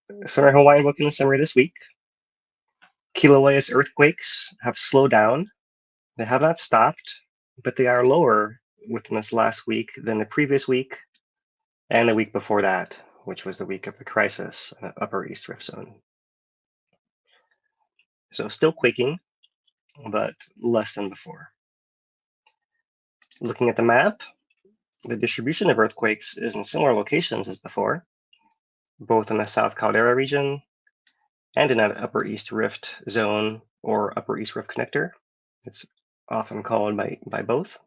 So in our Hawaiian volcano summary this week, Kilauea's earthquakes have slowed down. They have not stopped, but they are lower within this last week than the previous week and the week before that, which was the week of the crisis in the Upper East Rift Zone. So still quaking, but less than before. Looking at the map, the distribution of earthquakes is in similar locations as before, both in the South Caldera region and in that Upper East Rift Zone or Upper East Rift Connector. It's often called by both.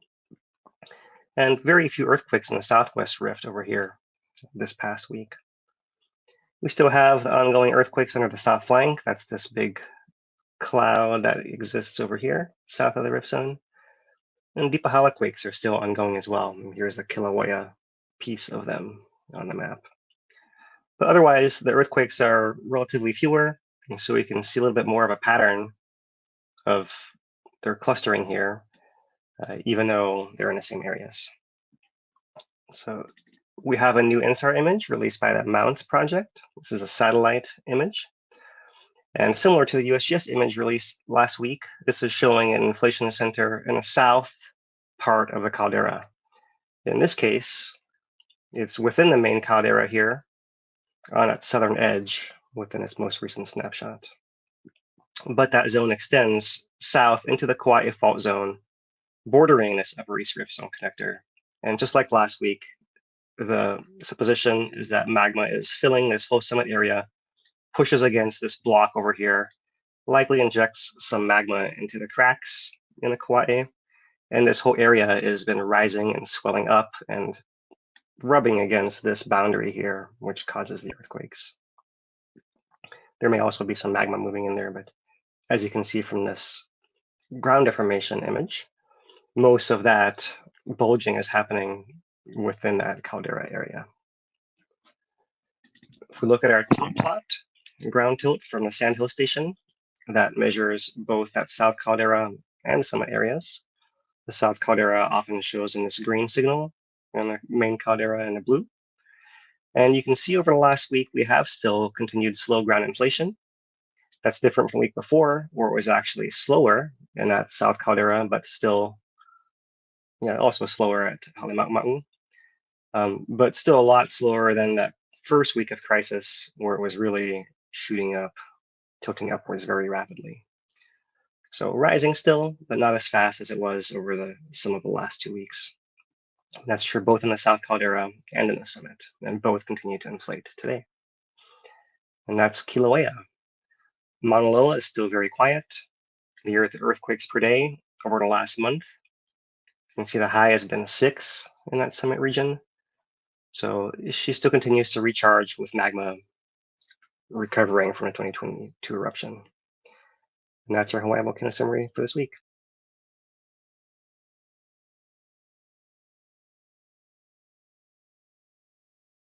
And very few earthquakes in the Southwest Rift over here this past week. We still have the ongoing earthquakes under the south flank. That's this big cloud that exists over here, south of the rift zone. And Dipahala quakes are still ongoing as well. And here's the Kīlauea piece of them on the map. But otherwise, the earthquakes are relatively fewer, and so we can see a little bit more of a pattern of their clustering here, even though they're in the same areas. So we have a new INSAR image released by the MOUNT project. This is a satellite image. And similar to the USGS image released last week, this is showing an inflation center in the south part of the caldera. In this case, it's within the main caldera here on its southern edge within its most recent snapshot. But that zone extends south into the Kauai fault zone, bordering this Upper East Rift Zone connector. And just like last week, the supposition is that magma is filling this whole summit area, pushes against this block over here, likely injects some magma into the cracks in the Kauai, and this whole area has been rising and swelling up and rubbing against this boundary here, which causes the earthquakes. There may also be some magma moving in there, but as you can see from this ground deformation image, most of that bulging is happening within that caldera area. If we look at our tilt plot, ground tilt from the Sandhill station, that measures both that South Caldera and summit areas. The South Caldera often shows in this green signal, and the main caldera in the blue. And you can see over the last week, we have still continued slow ground inflation. That's different from the week before, where it was actually slower in that South Caldera, but still, also slower at Halema'u, but still a lot slower than that first week of crisis, where it was really shooting up, tilting upwards very rapidly. So rising still, but not as fast as it was over some of the last 2 weeks. And that's true both in the South Caldera and in the summit, and both continue to inflate today. And that's Kīlauea. Maunaloa is still very quiet. The earthquakes per day over the last month. You can see the high has been 6 in that summit region. So she still continues to recharge with magma recovering from the 2022 eruption. And that's our Hawaii volcano summary for this week.